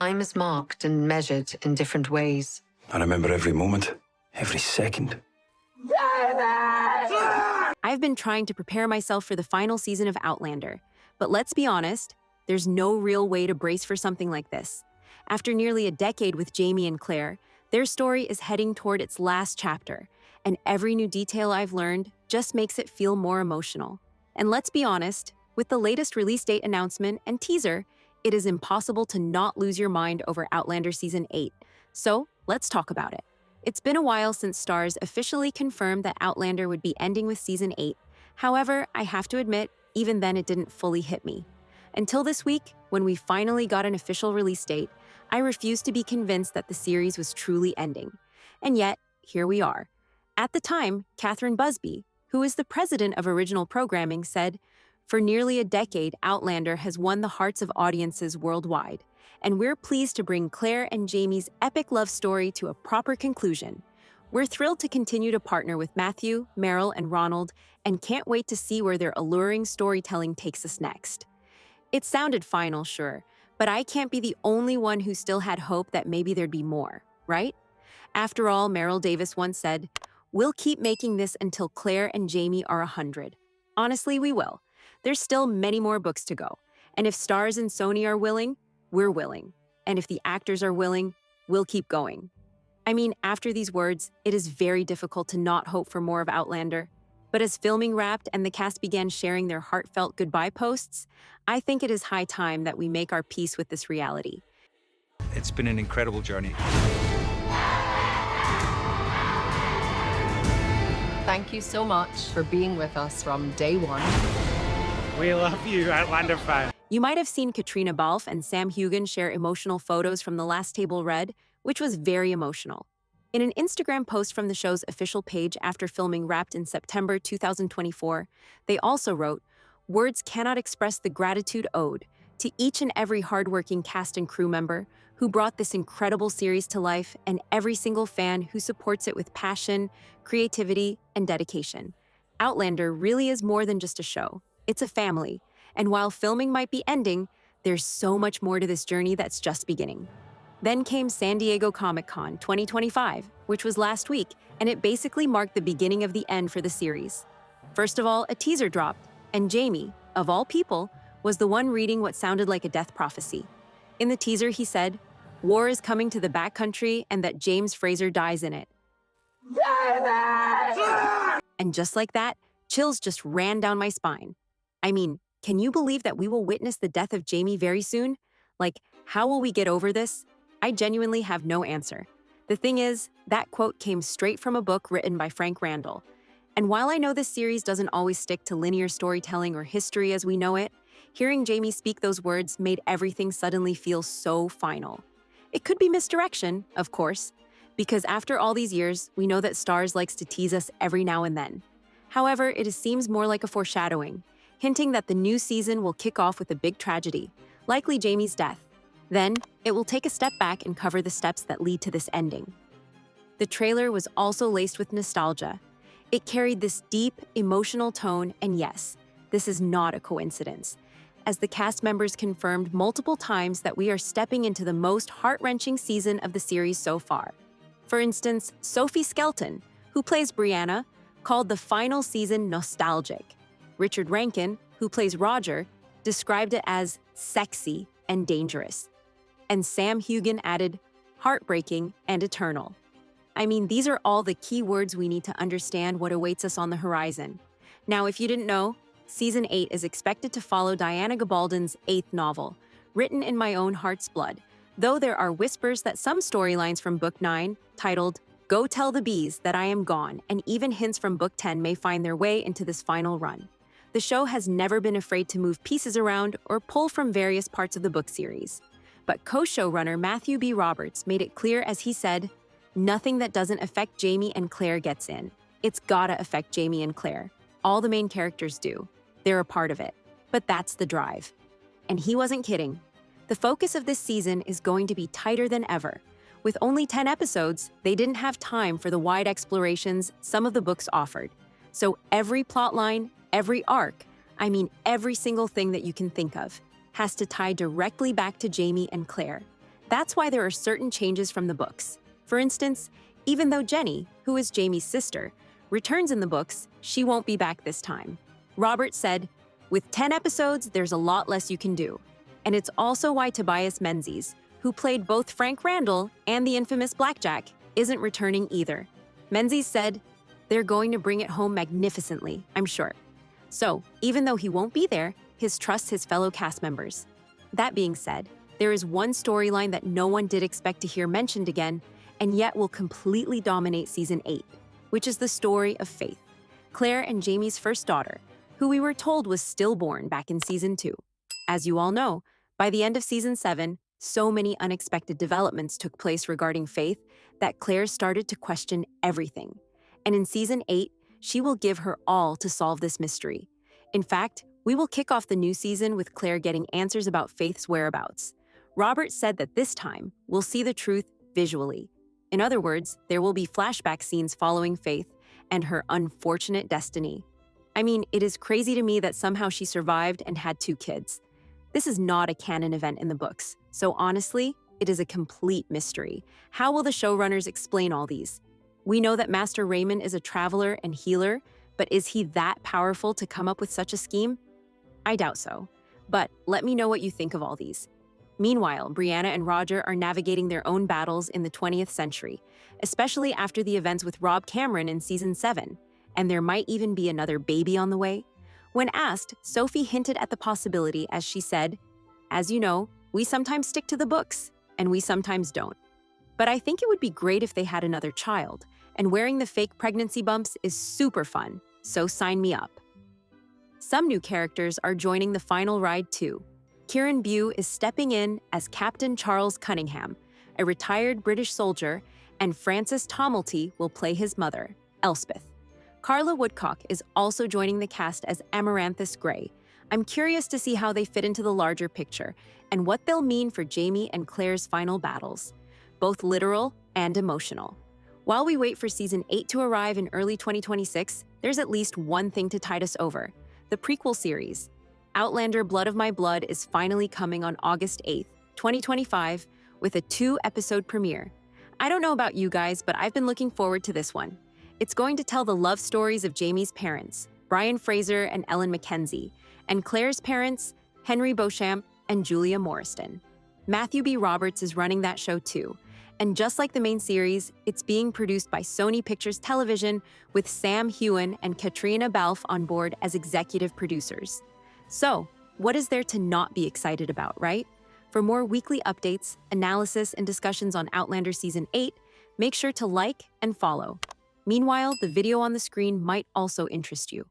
Time is marked and measured in different ways. I remember every moment, every second. I've been trying to prepare myself for the final season of Outlander, but let's be honest, there's no real way to brace for something like this. After nearly a decade with Jamie and Claire, their story is heading toward its last chapter, and every new detail I've learned just makes it feel more emotional. And let's be honest, with the latest release date announcement and teaser, it is impossible to not lose your mind over Outlander Season 8. So, let's talk about it. It's been a while since Starz officially confirmed that Outlander would be ending with Season 8. However, I have to admit, even then it didn't fully hit me. Until this week, when we finally got an official release date, I refused to be convinced that the series was truly ending. And yet, here we are. At the time, Catherine Busby, who is the president of original programming, said, "For nearly a decade, Outlander has won the hearts of audiences worldwide, and we're pleased to bring Claire and Jamie's epic love story to a proper conclusion. We're thrilled to continue to partner with Matthew, Meryl, and Ronald, and can't wait to see where their alluring storytelling takes us next." It sounded final, sure, but I can't be the only one who still had hope that maybe there'd be more, right? After all, Meryl Davis once said, "We'll keep making this until Claire and Jamie are 100. Honestly, we will. There's still many more books to go. And if Starz and Sony are willing, we're willing. And if the actors are willing, we'll keep going." I mean, after these words, it is very difficult to not hope for more of Outlander. But as filming wrapped and the cast began sharing their heartfelt goodbye posts, I think it is high time that we make our peace with this reality. It's been an incredible journey. Thank you so much for being with us from day one. We love you, Outlander fans. You might have seen Katrina Balfe and Sam Hugan share emotional photos from The Last Table Read, which was very emotional. In an Instagram post from the show's official page after filming wrapped in September 2024, they also wrote, "Words cannot express the gratitude owed to each and every hardworking cast and crew member who brought this incredible series to life and every single fan who supports it with passion, creativity, and dedication. Outlander really is more than just a show. It's a family, and while filming might be ending, there's so much more to this journey that's just beginning." Then came San Diego Comic-Con 2025, which was last week, and it basically marked the beginning of the end for the series. First of all, a teaser dropped, and Jamie, of all people, was the one reading what sounded like a death prophecy. In the teaser, he said, "War is coming to the backcountry and that James Fraser dies in it." And just like that, chills just ran down my spine. I mean, can you believe that we will witness the death of Jamie very soon? Like, how will we get over this? I genuinely have no answer. The thing is, that quote came straight from a book written by Frank Randall. And while I know this series doesn't always stick to linear storytelling or history as we know it, hearing Jamie speak those words made everything suddenly feel so final. It could be misdirection, of course, because after all these years, we know that Starz likes to tease us every now and then. However, it seems more like a foreshadowing, hinting that the new season will kick off with a big tragedy, likely Jamie's death. Then, it will take a step back and cover the steps that lead to this ending. The trailer was also laced with nostalgia. It carried this deep, emotional tone, and yes, this is not a coincidence, as the cast members confirmed multiple times that we are stepping into the most heart-wrenching season of the series so far. For instance, Sophie Skelton, who plays Brianna, called the final season nostalgic. Richard Rankin, who plays Roger, described it as sexy and dangerous. And Sam Hugan added, heartbreaking and eternal. I mean, these are all the key words we need to understand what awaits us on the horizon. Now, if you didn't know, Season 8 is expected to follow Diana Gabaldon's 8th novel, written in my own heart's blood, though there are whispers that some storylines from Book 9, titled Go Tell the Bees That I Am Gone, and even hints from Book 10 may find their way into this final run. The show has never been afraid to move pieces around or pull from various parts of the book series. But co-showrunner Matthew B. Roberts made it clear as he said, "Nothing that doesn't affect Jamie and Claire gets in. It's gotta affect Jamie and Claire. All the main characters do. They're a part of it. But that's the drive." And he wasn't kidding. The focus of this season is going to be tighter than ever. With only 10 episodes, they didn't have time for the wide explorations some of the books offered. So every plotline, every arc, I mean every single thing that you can think of, has to tie directly back to Jamie and Claire. That's why there are certain changes from the books. For instance, even though Jenny, who is Jamie's sister, returns in the books, she won't be back this time. Robert said, "With 10 episodes, there's a lot less you can do." And it's also why Tobias Menzies, who played both Frank Randall and the infamous Blackjack, isn't returning either. Menzies said, "They're going to bring it home magnificently, I'm sure." So, even though he won't be there, his trusts his fellow cast members. That being said, there is one storyline that no one did expect to hear mentioned again, and yet will completely dominate Season 8, which is the story of Faith, Claire and Jamie's first daughter, who we were told was stillborn back in Season 2. As you all know, by the end of Season 7, so many unexpected developments took place regarding Faith that Claire started to question everything. And in Season 8, she will give her all to solve this mystery. In fact, we will kick off the new season with Claire getting answers about Faith's whereabouts. Robert said that this time, we'll see the truth visually. In other words, there will be flashback scenes following Faith and her unfortunate destiny. I mean, it is crazy to me that somehow she survived and had 2 kids. This is not a canon event in the books, so honestly, it is a complete mystery. How will the showrunners explain all these? We know that Master Raymond is a traveler and healer, but is he that powerful to come up with such a scheme? I doubt so. But let me know what you think of all these. Meanwhile, Brianna and Roger are navigating their own battles in the 20th century, especially after the events with Rob Cameron in Season 7, and there might even be another baby on the way. When asked, Sophie hinted at the possibility as she said, "As you know, we sometimes stick to the books, and we sometimes don't. But I think it would be great if they had another child, and wearing the fake pregnancy bumps is super fun, so sign me up." Some new characters are joining the final ride too. Kieran Bew is stepping in as Captain Charles Cunningham, a retired British soldier, and Frances Tomelty will play his mother, Elspeth. Carla Woodcock is also joining the cast as Amaranthus Grey. I'm curious to see how they fit into the larger picture and what they'll mean for Jamie and Claire's final battles, both literal and emotional. While we wait for Season 8 to arrive in early 2026, there's at least one thing to tide us over: the prequel series. Outlander Blood of My Blood is finally coming on August 8th, 2025, with a 2-episode premiere. I don't know about you guys, but I've been looking forward to this one. It's going to tell the love stories of Jamie's parents, Brian Fraser and Ellen Mackenzie, and Claire's parents, Henry Beauchamp and Julia Morriston. Matthew B. Roberts is running that show too. And just like the main series, it's being produced by Sony Pictures Television with Sam Heughan and Katrina Balfe on board as executive producers. So, what is there to not be excited about, right? For more weekly updates, analysis, and discussions on Outlander Season 8, make sure to like and follow. Meanwhile, the video on the screen might also interest you.